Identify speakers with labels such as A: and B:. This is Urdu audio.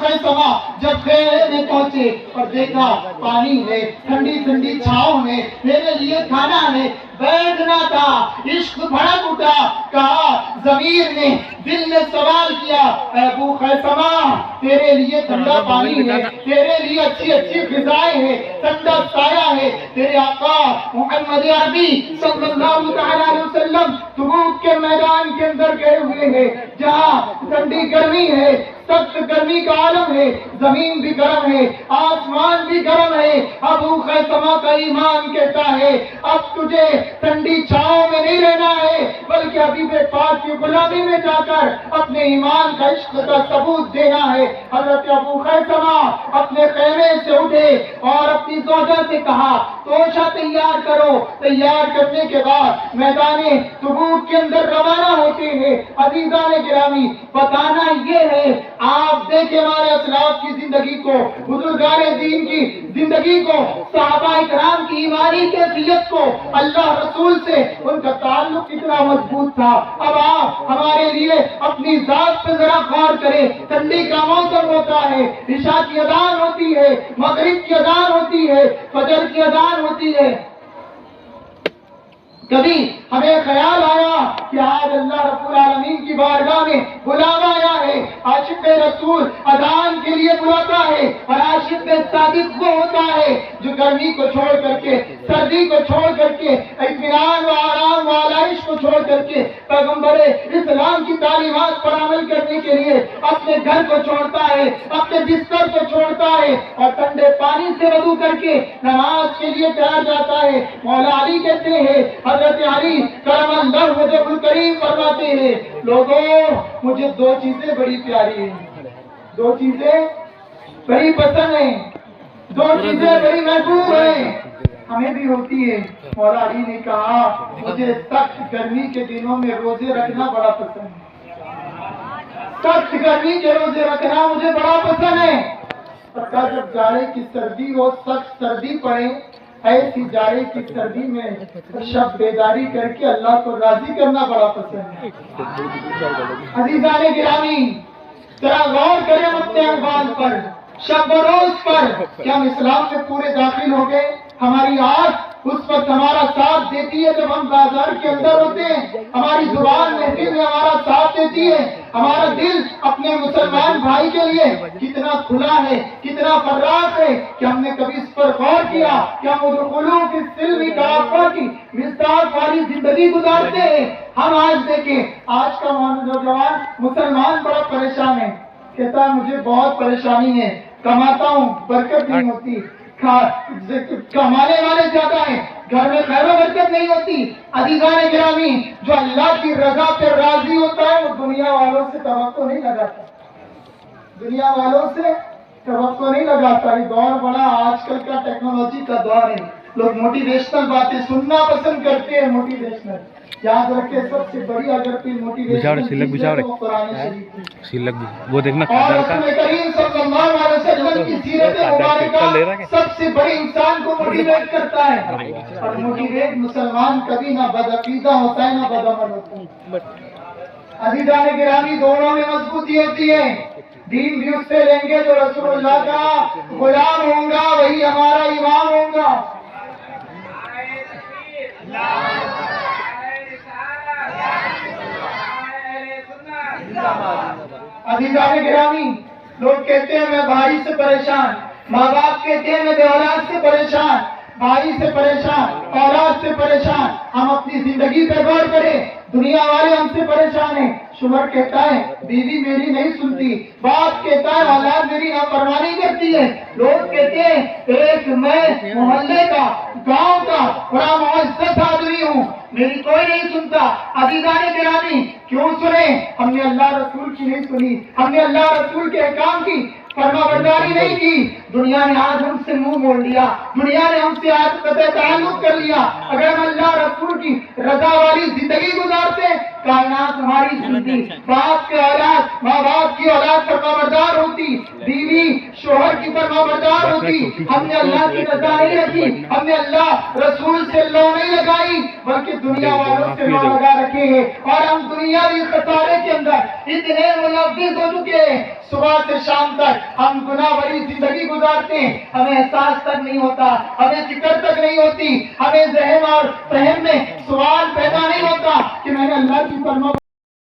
A: خیثمہ جب خیمے میں پہنچے اور دیکھا پانی ہے، ٹھنڈی ٹھنڈی چھاؤں ہے، میرے لیے کھانا ہے، بیٹھنا تھا، عشق بھڑک اٹھا، کہا ضمیر نے، دل نے سوال کیا، اے ابو خیثمہ تیرے لیے ٹھنڈا پانی ہے، تیرے لیے اچھی اچھی غذائیں ہیں، ٹھنڈا سایہ ہے، تیرے آقا محمد عربی صلی اللہ علیہ وسلم تبوک کے میدان کے اندر گئے ہوئے ہیں، جہاں ٹھنڈی گرمی ہے، سخت گرمی کا عالم ہے، زمین بھی گرم ہے، آسمان بھی گرم ہے۔ ابو خیثمہ کا ایمان کہتا ہے اب تجھے ٹھنڈی چھاؤں میں نہیں رہنا ہے، بلکہ حبیب پاک کی غلامی میں جا کر اپنے ایمان کا عشق کا ثبوت دینا ہے۔ حضرت ابو خیثمہ اپنے خیمے سے اٹھے اور اپنی زوجہ سے کہا توشہ تیار کرو، تیار کرنے کے بعد میدان تبوک کے اندر روانہ ہوتے ہیں۔ عزیزان گرامی بتانا یہ ہے، آپ دیکھیں ہمارے اسلاف کی زندگی کو، بزرگان دین کی زندگی کو، صحابہ اکرام کی ایمانی کیفیت کو، اللہ رسول سے ان کا تعلق کتنا مضبوط تھا۔ اب آپ ہمارے لیے اپنی ذات پہ ذرا غور کریں، ٹھنڈی کا موسم ہوتا ہے، عشاء کی اذان ہوتی ہے، مغرب کی اذان ہوتی ہے، فجر کی اذان ہوتی ہے، کبھی ہمیں خیال آیا کہ آج اللہ رب العالمین کی بارگاہ میں بلاوا آیا ہے، عاشق رسول اذان کے لیے بلاتا ہے، اور عاشق صادق وہ ہوتا ہے جو گرمی کو چھوڑ کر کے، سردی کو چھوڑ کر کے، اطمینان و آرام و آلائش کو چھوڑ کر کے پیغمبر اسلام کی تعلیمات پر عمل کرنے کے لیے اپنے گھر کو چھوڑتا ہے، اپنے بستر کو چھوڑتا ہے، اور ٹھنڈے پانی سے وضو کر کے نماز کے لیے تیار جاتا ہے۔ مولا علی کہتے ہیں، حضرت علی کرم اللہ وجہ الکریم فرماتے ہیں لوگوں مجھے دو چیزیں بڑی پیاری ہیں، دو چیزیں بڑی پسند ہیں، دو چیزیں بڑی محبوب ہیں، ہمیں بھی ہوتی ہے۔ مولا علی نے کہا مجھے سخت گرمی کے دنوں میں روزے رکھنا بڑا پسند ہے، سخت گرمی کے روزے رکھنا مجھے بڑا پسند ہے، اور جب جاڑے کی سردی ہو، سخت سردی پڑے، ایسی جاڑے کی سردی میں شب بیداری کر کے اللہ کو راضی کرنا بڑا پسند ہے۔ عزیزان گرامی ذرا غور کریں اپنے احوال پر، شب و روز پر، کہ ہم اسلام میں پورے داخل ہو گئے، ہماری آنکھ اس وقت ہمارا ساتھ دیتی ہے جب ہم بازار کے اندر ہوتے ہیں، ہماری زبان محفل میں ہمارا ساتھ دیتی ہے، ہمارا دل اپنے مسلمان بھائی کے لیے کتنا کھلا ہے، کتنا فراخ ہے، کہ ہم نے کبھی اس پر غور کیا کہ ہم ادخلوا فی السلم کافہ کی مصداق والی زندگی گزارتے ہیں۔ ہم آج دیکھیں آج کا نوجوان مسلمان بڑا پریشان ہے، کہتا ہے مجھے بہت پریشانی ہے، کماتا ہوں برکت نہیں ہوتی، کمانے والے زیادہ ہیں، گھر میں خیر و برکت نہیں ہوتی۔ عزیزان گرامی جو اللہ کی رضا پہ راضی ہوتا ہے وہ دنیا والوں سے توقع نہیں لگاتا، دنیا والوں سے توقع نہیں لگاتا۔ یہ دور بڑا آج کل کا ٹیکنالوجی کا دور ہے، لوگ موٹیویشنل باتیں سننا پسند کرتے ہیں، موٹیویشنل یاد رکھے سب سے بڑی اگر کوئی موٹیویشنل چیز ہے تو وہ قرآن شریف ہے،
B: وہ دیکھنا
A: اور رسول کریم صلی اللہ علیہ وسلم کی سیرت مبارکہ سب سے بڑی انسان کو موٹیویٹ کرتا ہے، اور موٹیویٹ مسلمان کبھی نہ بدعقیدہ ہوتا ہے نہ بدعمل ہوتا ہے۔ عزیزان گرامی دونوں میں مضبوطی ہوتی ہے، دین بھی اس سے لیں گے جو رسول اللہ کا غلام ہوں گا، وہی ہمارا امام ہوں گا۔ عزیزان گرامی لوگ کہتے ہیں میں بھائی سے پریشان، ماں باپ کہتے ہیں میں بے اولاد سے پریشان، بھائی سے پریشان، اولاد سے پریشان۔ ہم اپنی زندگی پہ غور کریں، دنیا والے ہم سے پریشان ہیں۔ شوہر کہتا ہے بیوی میری نہیں سنتی، باپ کہتا ہے اولاد میری نافرمانی کرتی ہے، لوگ کہتے ہیں ایک میں محلے کا گاؤں کا بڑا معزز آدمی ہوں، میری کوئی نہیں سنتا۔ عزیزان گرامی کیوں سنیں؟ ہم نے اللہ رسول کی نہیں سنی، ہم نے اللہ رسول کے احکام کی فرما برداری نہیں کی، دنیا نے آج ہم سے منہ موڑ لیا، دنیا نے ہم سے آج قطع تعلق کر لیا۔ اگر ہم اللہ رسول کی رضا والی زندگی گزارتے کائنات ہماری سنتی، باپ کے اولاد ماں باپ کی اولاد فرما بردار ہوتی، بیوی شوہر کی فرما فرما بردار ہوتی، ہم نے اللہ کی رضا نہیں رکھی، ہم نے اللہ رسول سے لو نہیں لگائی، بلکہ دنیا والوں سے لو لگا رکھے ہیں، اور ہم دنیاوی خسارے کے اندر اتنے ملوث ہو چکے ہیں، صبح سے شام تک ہم گناہ بھری زندگی گزارتے ہیں، ہمیں احساس تک نہیں ہوتا، ہمیں فکر تک نہیں ہوتی، ہمیں ذہن اور فہم میں سوال پیدا نہیں ہوتا کہ میں نے اللہ کی فرما